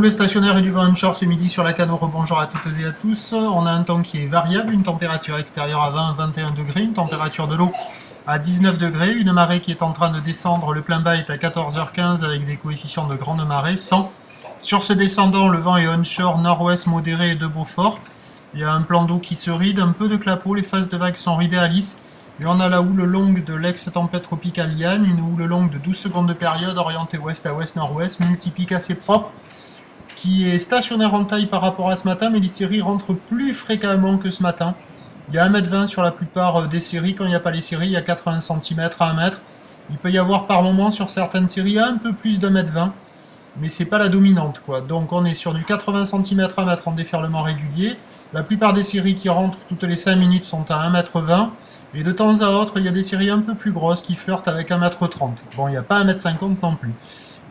le stationnaire et du vent onshore ce midi sur la Canaux. Bonjour à toutes et à tous. On a un temps qui est variable, une température extérieure à 20-21 degrés, une température de l'eau à 19 degrés, une marée qui est en train de descendre. Le plein bas est à 14h15 avec des coefficients de grande marée 100. Sur ce descendant, le vent est onshore nord-ouest modéré et de Beaufort. Il y a un plan d'eau qui se ride, un peu de clapot, les phases de vagues sont ridées à lisse. Et on a la houle longue de l'ex-tempête tropicale Ian, une houle longue de 12 secondes de période orientée ouest à ouest-nord-ouest, multipique assez propre, qui est stationnaire en taille par rapport à ce matin, mais les séries rentrent plus fréquemment que ce matin. Il y a 1,20 m sur la plupart des séries. Quand il n'y a pas les séries, il y a 80 cm à 1 mètre. Il peut y avoir par moment sur certaines séries un peu plus d'1,20 m, mais c'est pas la dominante, quoi. Donc on est sur du 80 cm à 1 mètre en déferlement régulier. La plupart des séries qui rentrent toutes les 5 minutes sont à 1,20 m. Et de temps à autre, il y a des séries un peu plus grosses qui flirtent avec 1,30 m. Bon, il n'y a pas 1,50 m non plus.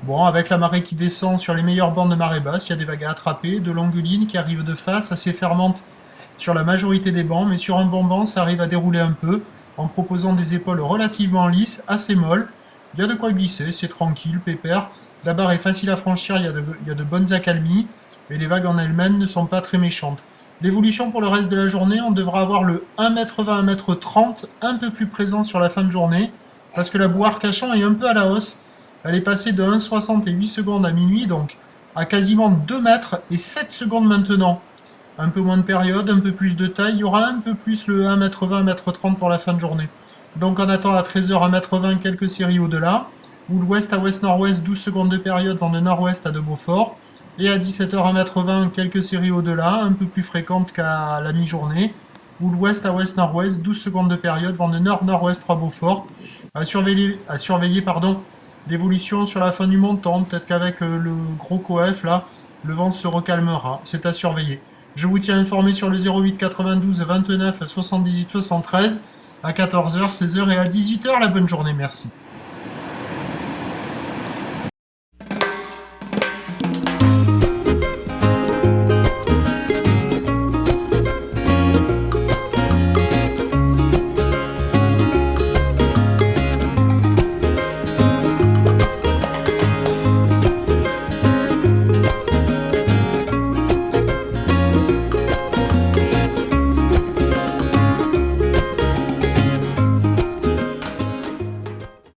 Bon, avec la marée qui descend sur les meilleures bandes de marée basse, il y a des vagues à attraper, de longues lignes qui arrivent de face, assez fermantes sur la majorité des bancs, mais sur un bon banc, ça arrive à dérouler un peu, en proposant des épaules relativement lisses, assez molles. Il y a de quoi glisser, c'est tranquille, pépère. La barre est facile à franchir, il y a de bonnes accalmies, et les vagues en elles-mêmes ne sont pas très méchantes. L'évolution pour le reste de la journée, on devra avoir le 1,20 m, 1,30 m un peu plus présent sur la fin de journée, parce que la boue Arcachon est un peu à la hausse. Elle est passée de 1,60 et 8 secondes à minuit, donc à quasiment 2 mètres et 7 secondes maintenant. Un peu moins de période, un peu plus de taille, il y aura un peu plus le 1,20 m, 1,30 m pour la fin de journée. Donc on attend à 13h 1,20 m quelques séries au-delà, ou l'ouest à ouest-nord-ouest, 12 secondes de période vent de nord-ouest à de Beaufort. Et à 17h 1,20 m quelques séries au-delà, un peu plus fréquentes qu'à la mi-journée, ou l'ouest à ouest-nord-ouest, 12 secondes de période, vent de nord-nord-ouest 3 Beaufort. À surveiller l'évolution sur la fin du montant, peut-être qu'avec le gros coef là, le vent se recalmera, c'est à surveiller. Je vous tiens informé sur le 08 92 29 78 73 à 14h, 16h et à 18h. La bonne journée, merci.